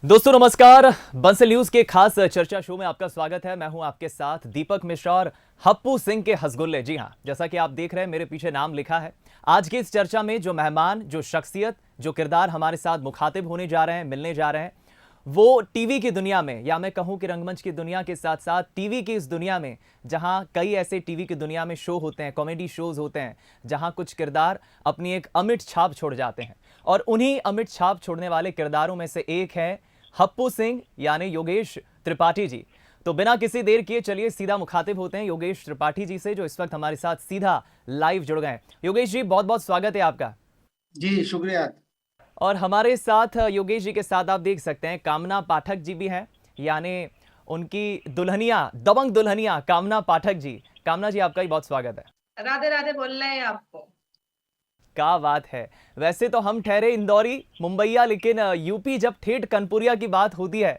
दोस्तों नमस्कार। बंसल न्यूज के खास चर्चा शो में आपका स्वागत है। मैं हूं आपके साथ दीपक मिश्रा और हप्पू सिंह के हसगुल्ले। जी हां, जैसा कि आप देख रहे हैं मेरे पीछे नाम लिखा है। आज की इस चर्चा में जो मेहमान, जो शख्सियत, जो किरदार हमारे साथ मुखातिब होने जा रहे हैं, मिलने जा रहे हैं, वो टीवी की दुनिया में, या मैं कहूं कि रंगमंच की दुनिया के साथ साथ टीवी की इस दुनिया में, जहां कई ऐसे टीवी की दुनिया में शो होते हैं, कॉमेडी शोज होते हैं, जहां कुछ किरदार अपनी एक अमिट छाप छोड़ जाते हैं, और उन्हीं अमिट छाप छोड़ने वाले किरदारों में से एक है हप्पू सिंह यानी योगेश त्रिपाठी जी। तो बिना किसी देर किए चलिए सीधा मुखातिब होते हैं योगेश त्रिपाठी जी से, जो इस वक्त हमारे साथ सीधा लाइव जुड़ गए हैं। योगेश जी, बहुत बहुत स्वागत है आपका। जी शुक्रिया। और हमारे साथ योगेश जी के साथ आप देख सकते हैं कामना पाठक जी भी हैं, यानी उनकी दुल्हनिया, दबंग दुल्हनिया कामना पाठक जी। कामना जी, आपका भी बहुत स्वागत है। राधे राधे बोल रहे हैं आपको। क्या बात है। वैसे तो हम ठहरे इंदौरी मुंबईया, लेकिन यूपी जब ठेठ कनपुरिया की बात होती है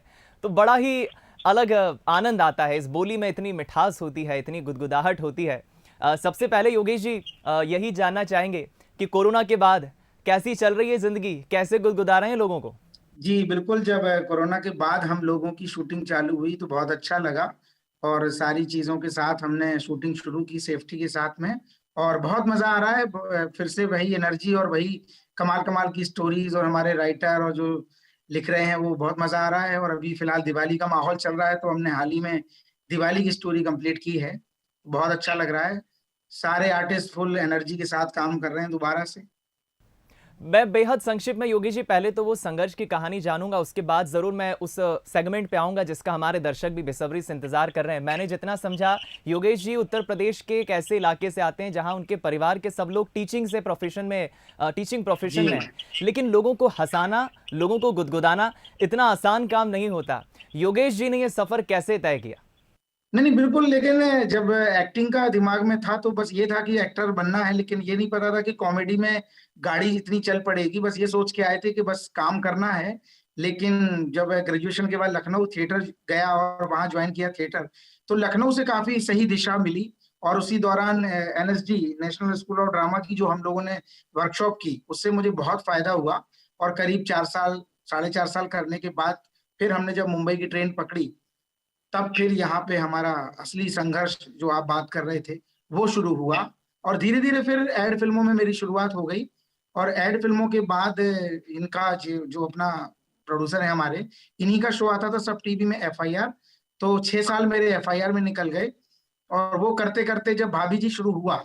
तो बड़ा ही अलग आनंद आता है। इस बोली में इतनी मिठास होती है, इतनी गुदगुदाहट होती है। सबसे पहले योगेश जी, यही जानना चाहेंगे कि कोरोना के बाद कैसी चल रही है जिंदगी, कैसे गुदगुदा रहे हैं लोगों को। जी बिल्कुल, जब कोरोना के बाद हम लोगों की शूटिंग चालू हुई तो बहुत अच्छा लगा। और सारी चीज़ों के साथ हमने शूटिंग शुरू की, सेफ्टी के साथ में। और बहुत मज़ा आ रहा है। फिर से वही एनर्जी और वही कमाल कमाल की स्टोरीज, और हमारे राइटर और जो लिख रहे हैं वो बहुत मज़ा आ रहा है। और अभी फिलहाल दिवाली का माहौल चल रहा है तो हमने हाल ही में दिवाली की स्टोरी कंप्लीट की है। बहुत अच्छा लग रहा है। सारे आर्टिस्ट फुल एनर्जी के साथ काम कर रहे हैं दोबारा से। मैं बेहद संक्षिप्त में योगेश जी पहले तो वो संघर्ष की कहानी जानूंगा, उसके बाद जरूर मैं उस सेगमेंट पे आऊंगा जिसका हमारे दर्शक भी बेसब्री से इंतजार कर रहे हैं। मैंने जितना समझा, योगेश जी उत्तर प्रदेश के एक ऐसे इलाके से आते हैं जहां उनके परिवार के सब लोग टीचिंग प्रोफेशन जी में हैं। लेकिन लोगों को हंसाना, लोगों को गुदगुदाना इतना आसान काम नहीं होता। योगेश जी ने यह सफर कैसे तय किया? नहीं नहीं बिल्कुल, लेकिन जब एक्टिंग का दिमाग में था तो बस ये था कि एक्टर बनना है, लेकिन ये नहीं पता था कि कॉमेडी में गाड़ी इतनी चल पड़ेगी। बस ये सोच के आए थे कि बस काम करना है। लेकिन जब ग्रेजुएशन के बाद लखनऊ थिएटर गया और वहां ज्वाइन किया थिएटर, तो लखनऊ से काफी सही दिशा मिली। और उसी दौरान NSD, national school of drama की जो हम लोगों ने वर्कशॉप की, उससे मुझे बहुत फायदा हुआ। और करीब 4 साल, 4.5 साल करने के बाद फिर हमने जब मुंबई की ट्रेन पकड़ी, तब फिर यहाँ पे हमारा असली संघर्ष जो आप बात कर रहे थे वो शुरू हुआ। और धीरे धीरे फिर एड फिल्मों में मेरी शुरुआत हो गई। और एड फिल्मों के बाद इनका जो अपना प्रोड्यूसर है हमारे, इन्हीं का शो आता था सब टीवी में, एफआईआर। तो 6 साल मेरे एफआईआर में निकल गए। और वो करते करते जब भाभी जी शुरू हुआ,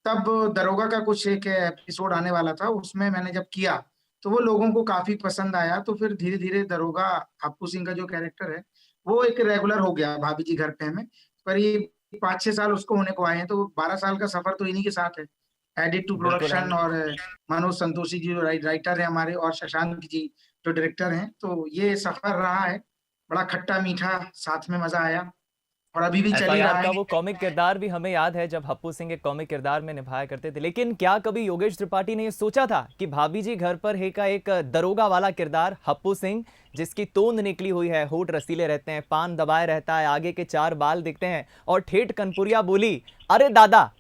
तब दरोगा का कुछ एक एपिसोड आने वाला था, उसमें मैंने जब किया तो वो लोगों को काफी पसंद आया। तो फिर धीरे धीरे दरोगा, हप्पू सिंह का जो कैरेक्टर है, वो एक रेगुलर हो गया भाभी जी घर पे हमें। करीब 5-6 साल उसको होने को आए हैं, तो 12 साल का सफर तो इन्हीं के साथ है। एडिट टू बिल्कुल प्रोडक्शन। हम और मनोज संतोषी जी जो राइटर है हमारे, और शशांक जी जो डायरेक्टर हैं, तो ये सफर रहा है बड़ा खट्टा मीठा, साथ में मजा आया। और अभी भी चल ही एफआईआर रहा का है। वो कॉमिक किरदार भी हमें याद है, जब हप्पू सिंह एक कॉमिक किरदार में निभाया करते थे। लेकिन क्या कभी योगेश त्रिपाठी ने ये सोचा था कि भाभी जी घर पर है का एक दरोगा वाला किरदार हप्पू सिंह, जिसकी तोंद निकली हुई है, होठ रसीले रहते हैं, पान दबाए रहता है, आगे के 4 बाल दिखते हैं, और ठेठ कनपुरिया बोली, अरे दादा,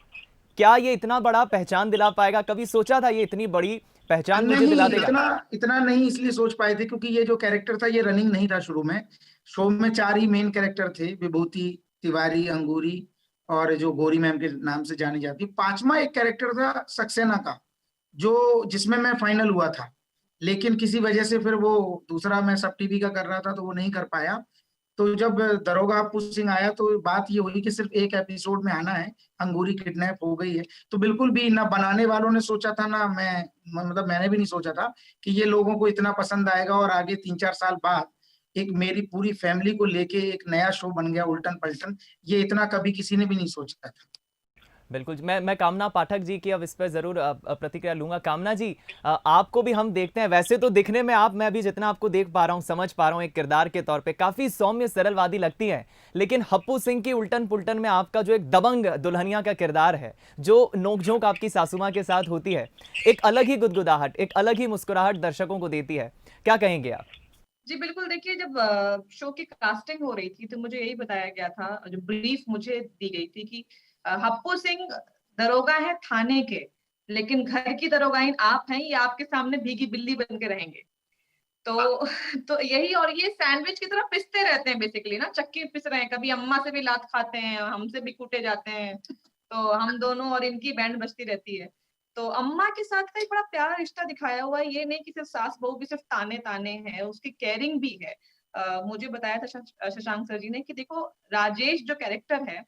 क्या ये इतना बड़ा पहचान दिला पाएगा? कभी सोचा था ये इतनी बड़ी पहचान मुझे नहीं, दिला देगा? इतना इतना नहीं इसलिए सोच पाए थे क्योंकि ये जो कैरेक्टर था ये रनिंग नहीं था शुरू में। शो में 4 ही मेन कैरेक्टर थे, विभूति, तिवारी, अंगूरी और जो गौरी मैम के नाम से जानी जाती। पांचवा एक कैरेक्टर था सक्सेना का, जो जिसमें मैं फाइनल हुआ था। लेकिन किसी वजह से फिर वो दूसरा मैं सब टीवी का कर रहा था तो वो नहीं कर पाया। तो जब दरोगा हप्पू सिंह आया तो बात ये हुई कि सिर्फ एक एपिसोड में आना है, अंगूरी किडनैप हो गई है। तो बिल्कुल भी ना बनाने वालों ने सोचा था, ना मैं, मतलब मैंने भी नहीं सोचा था कि ये लोगों को इतना पसंद आएगा। और आगे 3-4 साल बाद एक मेरी पूरी फैमिली को लेके एक नया शो बन गया, उल्टन पलटन। ये इतना कभी किसी ने भी नहीं सोचा था। बिल्कुल मैं कामना पाठक जी की अब इस पर जरूर प्रतिक्रिया लूंगा। कामना जी, आपको भी हम देखते हैं, वैसे तो दिखने में आप, मैं अभी जितना आपको देख पा रहा हूं, समझ पा रहा हूं, एक किरदार के तौर पे काफी सौम्य सरलवादी लगती है। लेकिन हप्पू सिंह की उल्टन पुल्टन में आपका जो एक दबंग दुल्हनिया का किरदार है, जो नोकझोंक आपकी सासू के साथ होती है, एक अलग ही गुदगुदाहट, एक अलग ही मुस्कुराहट दर्शकों को देती है। क्या कहेंगे आप? जी बिल्कुल, देखिए जब शो की कास्टिंग हो रही थी तो मुझे यही बताया गया था, जो ब्रीफ मुझे दी गई थी कि हप्पू सिंह दरोगा है थाने के, लेकिन घर की दरोगाइन आप हैं, ये आपके सामने भीगी बिल्ली बन के रहेंगे। तो तो यही, और ये सैंडविच की तरह पिसते रहते हैं बेसिकली ना, चक्की में पिस रहे हैं, कभी अम्मा से भी लात खाते हैं, हमसे भी कूटे जाते हैं, तो हम दोनों और इनकी बैंड बजती रहती है। तो अम्मा के साथ का एक बड़ा प्यारा रिश्ता दिखाया हुआ है, ये नहीं कि सिर्फ सास बहू भी सिर्फ ताने-ताने हैं, उसकी केयरिंग भी है। मुझे बताया था शशांक सर जी ने कि देखो राजेश जो कैरेक्टर है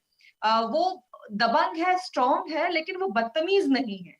वो दबंग है, स्ट्रॉन्ग है, लेकिन वो बदतमीज नहीं है।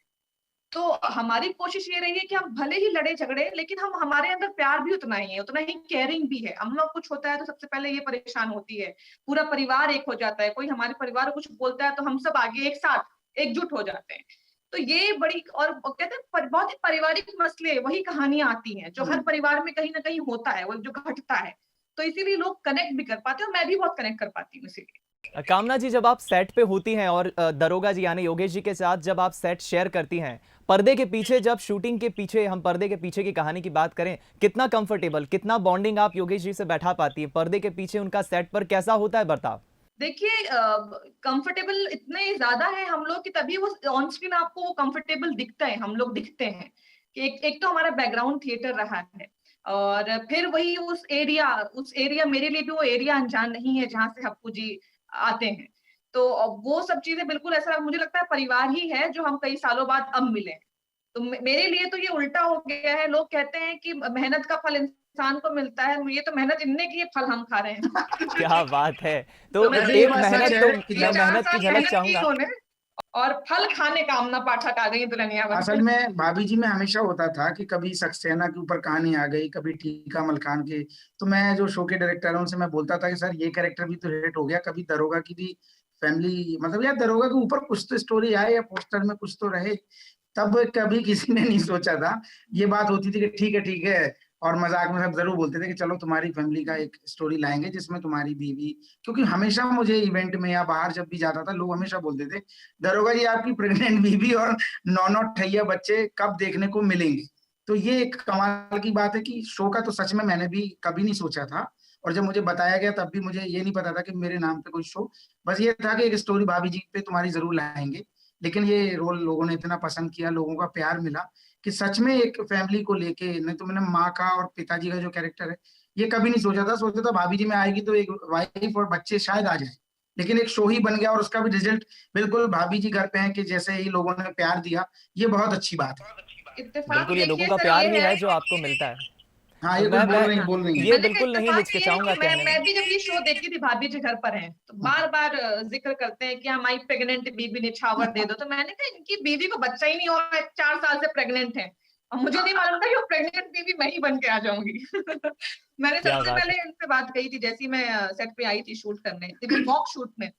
तो हमारी कोशिश ये रही है कि हम भले ही लड़े झगड़े, लेकिन हम हमारे अंदर प्यार भी उतना ही है, उतना ही केयरिंग भी है। अम्मा को कुछ होता है तो सबसे पहले ये परेशान होती है, पूरा परिवार एक हो जाता है, कोई हमारे परिवार को कुछ बोलता है तो हम सब आगे एक साथ एकजुट हो जाते हैं। तो ये बड़ी, और कहते हैं बहुत ही पारिवारिक मसले, वही कहानियां आती हैं जो हर परिवार में कहीं ना कहीं होता है, वो जो घटता है, तो इसीलिए लोग कनेक्ट भी कर पाते हैं, और मैं भी बहुत कनेक्ट कर पाती हूँ इसीलिए। कामना जी, जब आप सेट पे होती हैं और दरोगा जी यानी योगेश जी के साथ जब आप सेट शेयर करती हैं, पर्दे के पीछे, जब शूटिंग के पीछे, हम पर्दे के पीछे की कहानी की बात करें, कितना कंफर्टेबल, कितना बॉन्डिंग आप योगेश जी से बैठा पाती हैं? पर्दे के पीछे उनका सेट पर कैसा होता है बर्ताव? देखिए कंफर्टेबल इतने ज्यादा है हम लोग कि तभी वो ऑन स्क्रीन आपको वो कंफर्टेबल दिखता है, हम लोग दिखते हैं कि एक तो हमारा बैकग्राउंड थिएटर रहा है, और फिर वही उस एरिया मेरे लिए भी वो एरिया अनजान नहीं है जहाँ से हप्पू जी आते हैं। तो वो सब चीजें बिल्कुल ऐसा मुझे लगता है परिवार ही है जो हम कई सालों बाद अब मिले। तो मेरे लिए तो ये उल्टा हो गया है। लोग कहते हैं कि मेहनत का फल इंसान को मिलता है, ये तो मेहनत इनने की, फल हम खा रहे हैं। क्या बात है! तो तो मैं वैसे ये एक बात सच मेहनत, है तो कि मैं जब 4 मेहनत की साल झलक मेहनत की चाहूँगा। इन्होंने, और फल खाने कामना पाठक आ गई दुल्हनिया बन असल के। में भाभी जी में हमेशा होता था कि कभी सक्सेना के ऊपर कहानी आ गई, कभी टीका मलखान के, तो मैं जो शो के डायरेक्टर है उनसे मैं बोलता था कि सर ये कैरेक्टर भी तो हिट हो गया, कभी दरोगा की भी फैमिली, मतलब यार दरोगा के ऊपर कुछ तो स्टोरी आए या पोस्टर में कुछ तो रहे। तब कभी किसी ने नहीं सोचा था। ये बात होती थी कि ठीक है, और मजाक में सब जरूर बोलते थे कि चलो तुम्हारी फैमिली का एक स्टोरी लाएंगे जिसमें तुम्हारी बीवी, क्योंकि हमेशा मुझे इवेंट में या बाहर जब भी जाता था लोग हमेशा बोलते थे दरोगा जी आपकी प्रेग्नेंट बीवी और 9 ठैया बच्चे कब देखने को मिलेंगे। तो ये एक कमाल की बात है कि शो का तो सच में मैंने भी कभी नहीं सोचा था, और जब मुझे बताया गया तब भी मुझे ये नहीं पता था कि मेरे नाम पे कोई शो, बस ये था कि एक स्टोरी भाभी जी पे तुम्हारी जरूर लाएंगे। लेकिन ये रोल लोगों ने इतना पसंद किया, लोगों का प्यार मिला कि सच में एक फैमिली को लेके, नहीं तो मैंने माँ का और पिताजी का जो कैरेक्टर है ये कभी नहीं सोचा था भाभी जी में आएगी तो एक वाइफ और बच्चे शायद आ जाए, लेकिन एक शो ही बन गया और उसका भी रिजल्ट बिल्कुल भाभी जी घर पे हैं कि जैसे ही लोगों ने प्यार दिया, ये बहुत अच्छी बात है। इत्तेफाक बिल्कुल, ये लोगों देखिए का सर प्यार ये ही है है जो आपको मिलता है। हाँ, ये कुछ मैं बोल रही ये हैं। मैंने कहा बिल्कुल नहीं इत्तेफाक ये है हिचकिचाऊँगा कि कहने में। मैं भी जब ये शो देखती थी भाभी जी घर पर हैं, तो हाँ। बार-बार जिक्र करते हैं कि हमारी प्रेग्नेंट बीवी निछावर दे दो, तो मैंने कहा इनकी बीवी को बच्चा ही नहीं हो रहा है, 4 साल से प्रेग्नेंट है, और मुझे नहीं मालूम था कि वो प्रेग्नेंट बीवी मैं ही बन के आ जाऊंगी। मैंने क्या सबसे बात पहले है! इनसे बात कही थी जैसी मैं सेट पे आई थी शूट करने, मॉक शूट में,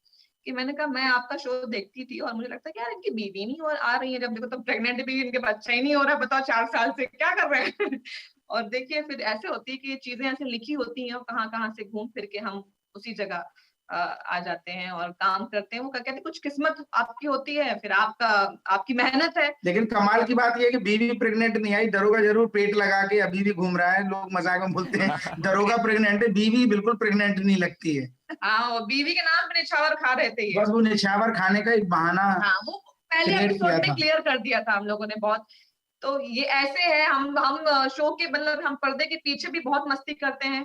कि मैंने कहा मैं आपका शो देखती थी और मुझे लगता है कि यार इनकी बीवी नहीं और आ रही है, जब देखो तो प्रेग्नेंट बीवी, इनके बच्चा ही नहीं हो रहा है, बताओ 4 साल से क्या कर रहे हैं। और देखिए फिर ऐसे होती है कि ये चीजें ऐसे लिखी होती हैं और कहाँ-कहाँ से घूम फिर के हम उसी जगह आ जाते हैं और काम करते हैं। वो क्या कहते हैं, कुछ किस्मत आपकी होती है, फिर आपकी मेहनत है। लेकिन कमाल की बात ये है कि बीवी प्रेग्नेंट नहीं आई, दरोगा जरूर पेट लगा के अभी भी घूम रहा है। लोग मजाक में बोलते हैं दरोगा प्रेग्नेंट है, बीवी बिल्कुल प्रेग्नेंट नहीं लगती है। हाँ, वो बीवी के नाम पे निछावर खा रहे थे ये। बस वो निछावर खाने का एक बहाना हाँ, वो पहले क्रिएट एपिसोड किया में था। क्लियर कर दिया था हम लोगों ने बहुत। तो ये ऐसे है, हम शो के मतलब हम पर्दे के पीछे भी बहुत मस्ती करते हैं,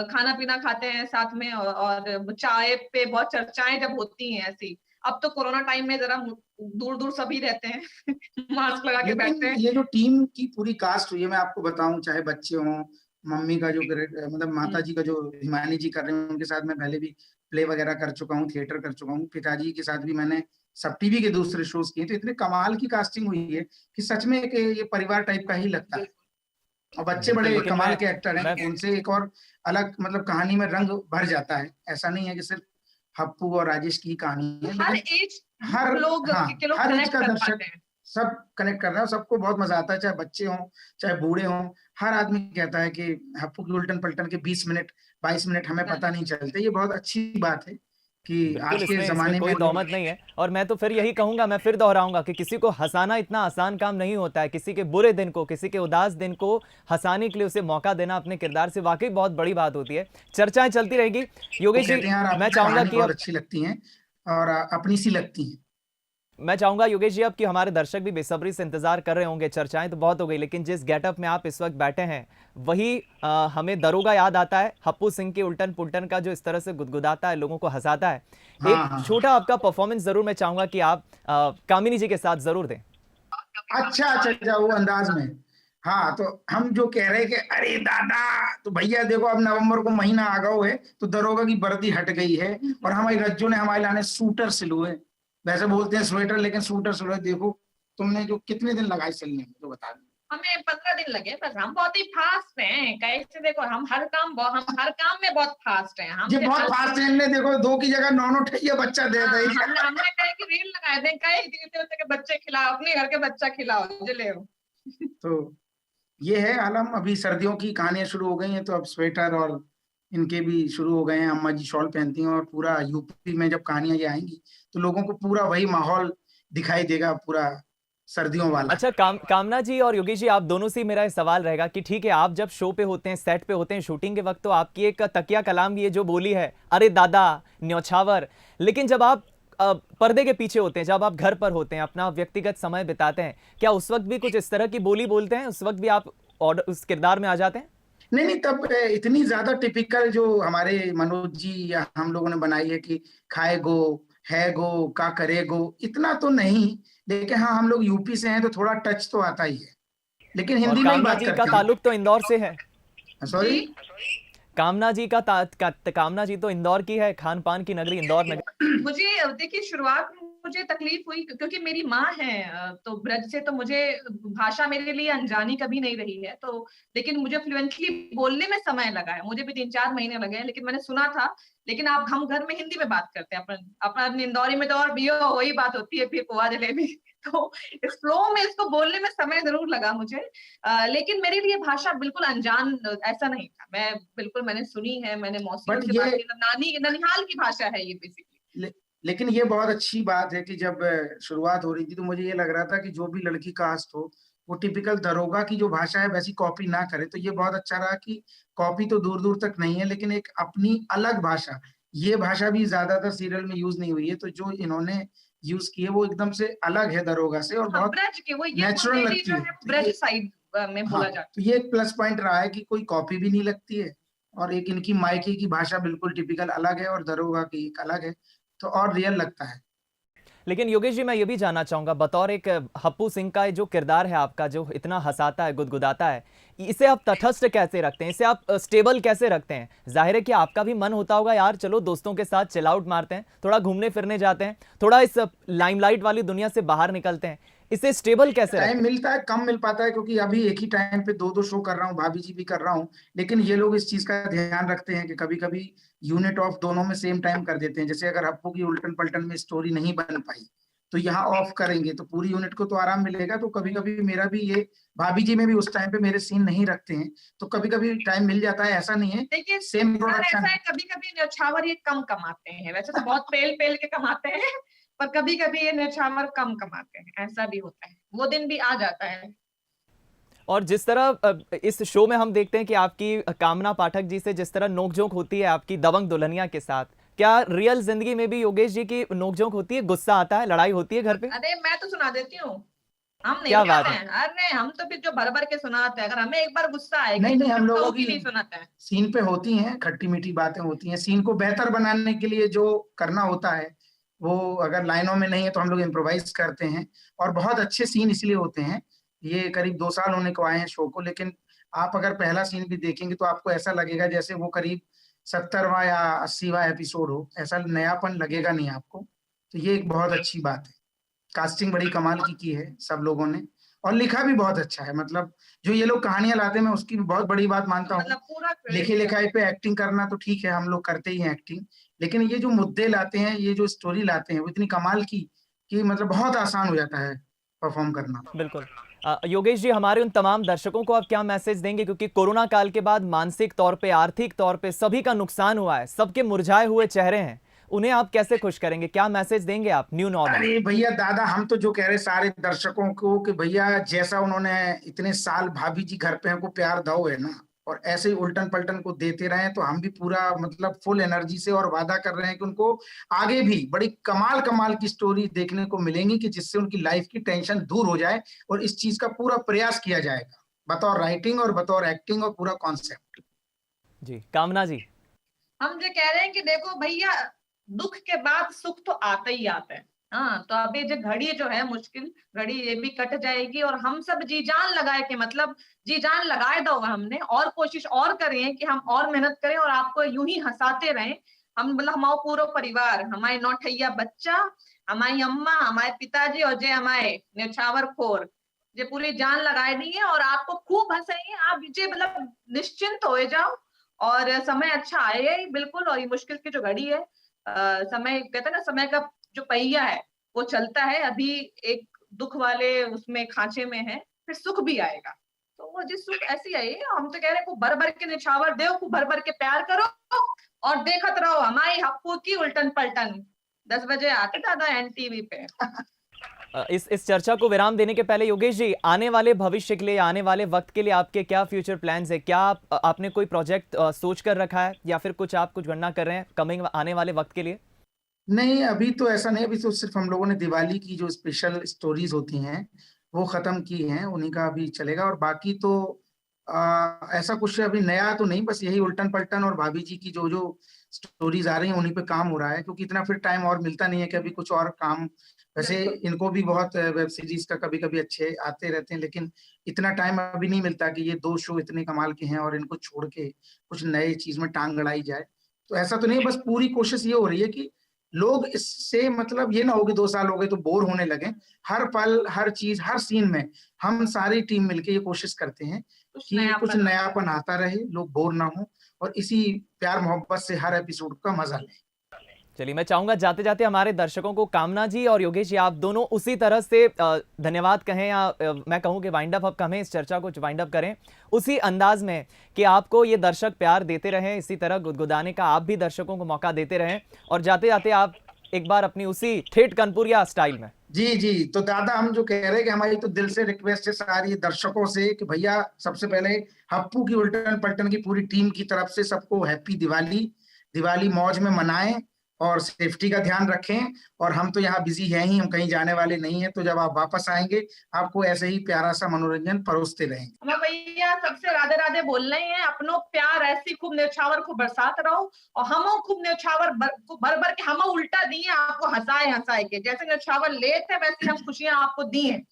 खाना पीना खाते हैं साथ में, और चाय पे बहुत चर्चाएं जब होती हैं ऐसी। अब तो कोरोना टाइम में जरा दूर दूर सभी रहते हैं मास्क लगा के बैठते लेकिन हैं। ये जो टीम की पूरी कास्ट हुई है, मैं आपको बताऊं, चाहे बच्चे हों, मम्मी का जो मतलब माता जी का जो हिमानी जी कर रहे हैं उनके साथ मैं पहले भी प्ले वगैरह कर चुका हूँ, थिएटर कर चुका हूँ, पिताजी के साथ भी मैंने सब टीवी के दूसरे शोज किए, तो इतने कमाल की कास्टिंग हुई है कि सच में एक ये परिवार टाइप का ही लगता है। और बच्चे बिल्कुल, बड़े लेकिन कमाल के एक्टर मैं हैं, उनसे एक और अलग मतलब कहानी में रंग भर जाता है। ऐसा नहीं है कि सिर्फ हप्पू और राजेश की कहानी है, हर लेकिन एज हर लोग हाँ के लोग हर एज कनेक्ट का कर दर्शक पाते हैं। सब कनेक्ट कर रहा है, सबको बहुत मजा आता है, चाहे बच्चे हों चाहे बूढ़े हों। हर आदमी कहता है कि हप्पू की उल्टन पलटन के 20 मिनट 22 मिनट हमें पता नहीं चलते। ये बहुत अच्छी बात है कि बिल्कुल, आज के इसमें इसमें जमाने में कोई लोग तौमत नहीं है, और मैं तो फिर यही कहूँगा, मैं फिर दोहराऊँगा कि किसी को हँसाना इतना आसान काम नहीं होता है। किसी के बुरे दिन को, किसी के उदास दिन को हँसाने के लिए उसे मौका देना अपने किरदार से वाक़ई बहुत बड़ी बात होती है। चर्चाएँ चलती रहेंगी। वो योगेश जी, कहते हैं यार मैं आपकी चाहूँगा कहानी कि बहुत अब अच्छी लगती है और अपनी सी लगती है। मैं चाहूंगा योगेश जी अब कि हमारे दर्शक भी बेसब्री से इंतजार कर रहे होंगे। चर्चाएं तो बहुत हो गई, लेकिन जिस गेटअप में आप इस वक्त बैठे हैं वही हमें दरोगा याद आता है। हप्पू सिंह के उल्टन पुल्टन का जो इस तरह से गुदगुदाता है, लोगों को हंसाता है। हाँ एक हाँ। छोटा आपका परफॉर्मेंस जरूर मैं चाहूंगा कि आप कामिनी जी के साथ जरूर दें। अच्छा अच्छा अच्छा, वो अंदाज में। हाँ, तो हम जो कह रहे हैं कि अरे दादा, तो भैया देखो अब नवंबर को महीना आ गया है तो दरोगा की वर्दी हट गई है और हमारी रज्जू ने हमारे लाने सूटर सिलुए। वैसे बोलते हैं स्वेटर, लेकिन सूटर सिलुए। देखो तुमने जो कितने दिन लगाए सिलने में, तो बता दो। हमें 15 दिन लगे बस। हम बहुत ही फास्ट हैं। कैसे देखो, हम हर काम में बहुत फास्ट हैं। हम ये बहुत फास्ट है। इनने देखो 2 की जगह 9 ठैया बच्चा दे दे। हमने कहे कि रील लगाए दें, कहे देवते के बच्चे खिलाओ, अपने घर के बच्चा खिलाओ, जो ले आओ। तो ये है आलम। अभी सर्दियों की कहानियां शुरू हो गई हैं, तो अब स्वेटर और इनके भी शुरू हो गए हैं। अम्मा जी शॉल पहनती हैं और पूरा यूपी में जब कहानियां ये आएंगी तो लोगों को पूरा वही माहौल दिखाई देगा, पूरा सर्दियों वाला। अच्छा, कामना जी और योगेश जी, आप दोनों से ही मेरा सवाल रहेगा कि ठीक है, आप जब शो पे होते हैं, सेट पे होते हैं, शूटिंग के वक्त, तो आपकी एक तकिया कलाम ये जो बोली है, अरे दादा न्यौछावर, लेकिन जब आप पर्दे के पीछे होते हैं, जब आप घर पर होते हैं, अपना व्यक्तिगत समय बिताते हैं, क्या उस वक्त भी कुछ इस तरह की बोली बोलते हैं? उस वक्त भी आप ऑर्डर उस किरदार में आ जाते हैं? नहीं नहीं, तब इतनी ज्यादा टिपिकल जो हमारे मनोज जी या हम लोगों ने बनाई है कि खाए गो, है गो, का करे गो, इतना तो नहीं। लेकिन हाँ, हम लोग यूपी से हैं तो थोड़ा टच तो आता ही है, लेकिन और हिंदी में ही कामना बात जी का करते ताल्लुक तो इंदौर से है। हैं। सॉरी। कामना जी कामना जी तो इंदौर की है, खान पान की नगरी इंदौर नगरी। मुझे देखिए, शुरुआत में मुझे तकलीफ हुई क्योंकि मेरी माँ है तो ब्रज से, तो मुझे भाषा मेरे लिए अनजानी कभी नहीं रही है। तो लेकिन मुझे फ्लुएंटली बोलने में समय लगा है, मुझे भी 3-4 महीने लगे हैं, लेकिन मैंने सुना था। लेकिन आप, हम घर में हिंदी में बात करते हैं, अपन इंदौरी में तो और भी वही बात होती है, फिर पोहा जलेबी। तो इस फ्लो में इसको बोलने में समय जरूर लगा मुझे। लेकिन मेरे लिए भाषा बिल्कुल अनजान ऐसा नहीं था। मैं बिल्कुल, मैंने सुनी है, मैंने मौसियों बट से बात ये की, नानी ननिहाल की भाषा है ये बेसिकली। लेकिन ये बहुत अच्छी बात है कि जब शुरुआत हो रही थी तो मुझे ये लग रहा था कि जो भी लड़की कास्ट हो वो टिपिकल दरोगा की जो भाषा है वैसी कॉपी ना करे। तो ये बहुत अच्छा रहा कि कॉपी तो दूर दूर तक नहीं है, लेकिन एक अपनी अलग भाषा, ये भाषा भी ज्यादातर सीरियल में यूज नहीं हुई है। तो जो इन्होंने यूज की है वो एकदम से अलग है दरोगा से और बहुत ब्रज के वो ये नेचुरल कॉमेडी लगती जो है। है तो ब्रज ये, साइड में हाँ, बोला जाता तो ये एक प्लस पॉइंट रहा है कि कोई कॉपी भी नहीं लगती है और एक इनकी मायके की भाषा बिल्कुल टिपिकल अलग है और दरोगा की एक अलग है, तो और रियल लगता है। लेकिन योगेश जी, मैं ये भी जानना चाहूंगा, बतौर एक हप्पू सिंह का जो किरदार है आपका, जो इतना हंसाता है, गुदगुदाता है, इसे आप तटस्थ कैसे रखते हैं? इसे आप स्टेबल कैसे रखते हैं? जाहिर है कि आपका भी मन होता होगा, यार चलो दोस्तों के साथ चिल आउट मारते हैं, थोड़ा घूमने फिरने जाते हैं, थोड़ा इस लाइमलाइट वाली दुनिया से बाहर निकलते हैं। इसे स्टेबल कैसे रखें? टाइम मिलता है, कम मिल पाता है, क्योंकि अभी एक ही टाइम पे 2-2 शो कर रहा हूँ, भाभी जी भी कर रहा हूँ। लेकिन ये लोग इस चीज का ध्यान रखते हैं कि कभी कभी यूनिट ऑफ दोनों में सेम टाइम कर देते हैं। जैसे अगर हप्पू की उल्टन पलटन में स्टोरी नहीं बन पाई तो यहाँ ऑफ करेंगे तो पूरी यूनिट को तो आराम मिलेगा। तो कभी कभी मेरा भी ये, भाभी जी में भी उस टाइम पे मेरे सीन नहीं रखते हैं, तो कभी कभी टाइम मिल जाता है, ऐसा नहीं है। देखिए, सेम प्रोडक्शन ऐसा है, कभी कभी न्यौछावर ये कम कमाते हैं। वैसे तो बहुत पेल पेल के कमाते हैं, पर कभी कभी ये न्यौछावर कम कमाते हैं, ऐसा भी होता है। वो दिन भी आ जाता है। और जिस तरह इस शो में हम देखते हैं कि आपकी कामना पाठक जी से जिस तरह नोकझोंक होती है आपकी दबंग दुल्हनिया के साथ, क्या रियल जिंदगी में भी योगेश जी की नोकझोंक होती है? गुस्सा आता है, लड़ाई होती है घर पे? अरे मैं तो सुना देती हूँ, हम नहीं क्या बात कहते है? हैं। अरे हम तो फिर जो भर भर के सुनाते हैं। अगर हमें एक बार गुस्सा आएगी नहीं तो नहीं, हम फिर लोगों तो की नहीं सुनाते हैं। सीन पे होती हैं खट्टी मीठी बातें होती हैं। सीन को बेहतर बनाने के लिए जो करना होता है वो अगर लाइनों में नहीं है तो हम लोग इम्प्रोवाइज करते हैं और बहुत अच्छे सीन इसलिए होते हैं। ये करीब 2 साल होने को आए हैं शो को, लेकिन आप अगर पहला सीन भी देखेंगे तो आपको ऐसा लगेगा जैसे वो करीब 70वां या 80वां एपिसोड हो। ऐसा नयापन लगेगा नहीं आपको। तो ये एक बहुत अच्छी बात है। कास्टिंग बड़ी कमाल की है सब लोगों ने, और लिखा भी बहुत अच्छा है। मतलब जो ये लोग कहानियां लाते हैं मैं उसकी भी बहुत बड़ी बात मानता हूँ। मतलब पूरा लिखे लिखाई पे एक्टिंग करना तो ठीक है, हम लोग करते ही हैं एक्टिंग, लेकिन ये जो मुद्दे लाते हैं, ये जो स्टोरी लाते हैं वो इतनी कमाल की कि मतलब बहुत आसान हो जाता है परफॉर्म करना। बिल्कुल। योगेश जी, हमारे उन तमाम दर्शकों को आप क्या मैसेज देंगे, क्योंकि कोरोना काल के बाद मानसिक तौर पे, आर्थिक तौर पे सभी का नुकसान हुआ है, सबके मुरझाए हुए चेहरे हैं, उन्हें आप कैसे खुश करेंगे? क्या मैसेज देंगे आप न्यू नॉर्मल? अरे भैया दादा, हम तो जो कह रहे सारे दर्शकों को कि भैया जैसा उन्होंने इतने साल भाभी जी घर पे हमको प्यार दो है ना, और ऐसे ही उल्टन पलटन को देते रहें, तो हम भी पूरा मतलब फुल एनर्जी से और वादा कर रहे हैं कि उनको आगे भी बड़ी कमाल कमाल की स्टोरी देखने को मिलेंगी, कि जिससे उनकी लाइफ की टेंशन दूर हो जाए, और इस चीज का पूरा प्रयास किया जाएगा बतौर राइटिंग और बतौर एक्टिंग और पूरा कॉन्सेप्ट। जी कामना जी। हम जो कह रहे हैं कि देखो भैया, दुख के बाद सुख तो आता ही आता है। हाँ, तो अभी जो घड़ी जो है मुश्किल घड़ी, ये भी कट जाएगी, और हम सब जी जान लगाए के मतलब जी जान लगाए दो हमने, और कोशिश और करें कि हम और मेहनत करें और आपको यूं ही हंसाते रहें। हम मतलब हमारा पूरा परिवार, हमारे नौठैया बच्चा, हमारी अम्मा, हमारे पिताजी और जे हमारे न्यौछावर खोर, जे पूरी जान लगाए दी है, और आपको खूब हंसाइए। आप जे मतलब निश्चिंत हो जाओ, और समय अच्छा आएगा ही बिल्कुल। और ये मुश्किल की जो घड़ी है, समय कहते हैं ना, समय का जो पहिया है वो चलता है। अभी एक दुख वाले उसमें खांचे में है, फिर सुख भी आएगा। तो वो जिस सुख ऐसी आई है, हम तो कह रहे हैं, को भर भर के निछावर दो, को भर भर के प्यार करो, और देखत रहो हमारी हप्पू की उल्टन पलटन। 10 बजे आते दादा एनटीवी पे। इस चर्चा को विराम देने के पहले योगेश जी, आने वाले भविष्य के लिए, आने वाले वक्त के लिए आपके क्या फ्यूचर प्लान्स है? क्या आपने कोई प्रोजेक्ट सोच कर रखा है, या फिर आप कुछ गणना कर रहे हैं कमिंग आने वाले वक्त के लिए? नहीं, अभी तो ऐसा नहीं। अभी तो सिर्फ हम लोगों ने दिवाली की जो स्पेशल स्टोरीज होती हैं वो खत्म की हैं, उन्हीं का अभी चलेगा। और बाकी तो ऐसा कुछ अभी नया तो नहीं, बस यही उल्टन पलटन और भाभी जी की जो जो स्टोरीज आ रही हैं उन्हीं पे काम हो रहा है, क्योंकि इतना फिर टाइम और मिलता नहीं है कि अभी कुछ और काम। वैसे बिल्कुल। इनको भी बहुत वेब सीरीज का कभी कभी अच्छे आते रहते हैं, लेकिन इतना टाइम अभी नहीं मिलता कि ये 2 शो इतने कमाल के हैं और इनको छोड़ के कुछ नए चीज में टांग अड़ाई जाए। तो ऐसा तो नहीं है, बस पूरी कोशिश ये हो रही है कि लोग इससे मतलब ये ना हो कि 2 साल हो गए तो बोर होने लगे। हर पल, हर चीज, हर सीन में हम सारी टीम मिलके ये कोशिश करते हैं कुछ कि कुछ नयापन। नयापन आता रहे, लोग बोर ना हो, और इसी प्यार मोहब्बत से हर एपिसोड का मजा लें। चलिए, मैं चाहूंगा जाते जाते हमारे दर्शकों को कामना जी और योगेश जी, आप दोनों उसी तरह से धन्यवाद कहें, या मैं कहूं कि वाइंड अप कहें, इस चर्चा को वाइंड अप करें उसी अंदाज में कि आपको ये दर्शक प्यार देते रहें, इसी तरह गुदगुदाने का आप भी दर्शकों को मौका देते रहें, और जाते जाते आप एक बार अपनी उसी ठेठ कनपुरिया स्टाइल में। जी जी, तो दादा हम जो कह रहे हैं कि हमारी तो दिल से रिक्वेस्ट है सारी दर्शकों से कि भैया, सबसे पहले हप्पू की उल्टन पलटन की पूरी टीम की तरफ से सबको हैप्पी दिवाली। दिवाली मौज में मनाएं और सेफ्टी का ध्यान रखें। और हम तो यहाँ बिजी हैं ही, हम कहीं जाने वाले नहीं हैं, तो जब आप वापस आएंगे आपको ऐसे ही प्यारा सा मनोरंजन परोसते रहेंगे। हमें भैया सबसे राधे राधे बोल रहे हैं, अपनो प्यार ऐसी खूब न्यौछावर को बरसात रहो, और हमो खूब न्यौछावर को भर भर के हमो उल्टा दिए आपको, हंसाए हंसाए के। जैसे न्यौछावर ले थे वैसे हम खुशियां आपको दी हैं।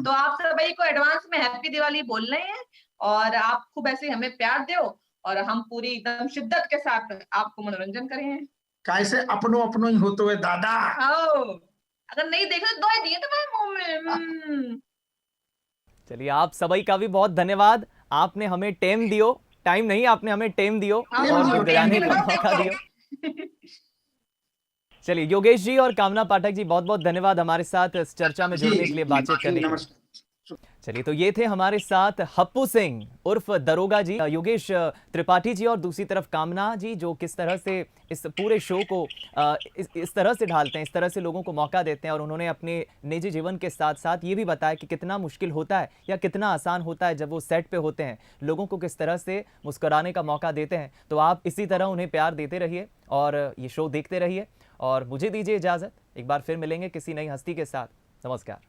तो आप सभी को एडवांस में हैप्पी दिवाली बोल रहे हैं, और आप खूब ऐसे हमें प्यार दो, और हम पूरी एकदम शिद्दत के साथ आपको मनोरंजन करें। कैसे अपनो अपनो ही होते हुए दादा। आओ, अगर नहीं देखे तो दो दिए तो मैं मुंह में। चलिए, आप सभी का भी बहुत धन्यवाद, आपने हमें टाइम दियो, टाइम नहीं, आपने हमें टाइम दियो और गुदगुदाने का मौका दियो। चलिए, योगेश जी और कामना पाठक जी, बहुत बहुत धन्यवाद हमारे साथ इस चर्चा में जुड़ने के लिए, बातचीत करने के लिए। नमस्कार। चलिए, तो ये थे हमारे साथ हप्पू सिंह उर्फ दरोगा जी, योगेश त्रिपाठी जी, और दूसरी तरफ कामना जी, जो किस तरह से इस पूरे शो को इस तरह से ढालते हैं, इस तरह से लोगों को मौका देते हैं। और उन्होंने अपने निजी जीवन के साथ साथ ये भी बताया कि कितना मुश्किल होता है या कितना आसान होता है जब वो सेट पे होते हैं, लोगों को किस तरह से मुस्कुराने का मौका देते हैं। तो आप इसी तरह उन्हें प्यार देते रहिए और ये शो देखते रहिए, और मुझे दीजिए इजाज़त। एक बार फिर मिलेंगे किसी नई हस्ती के साथ। नमस्कार।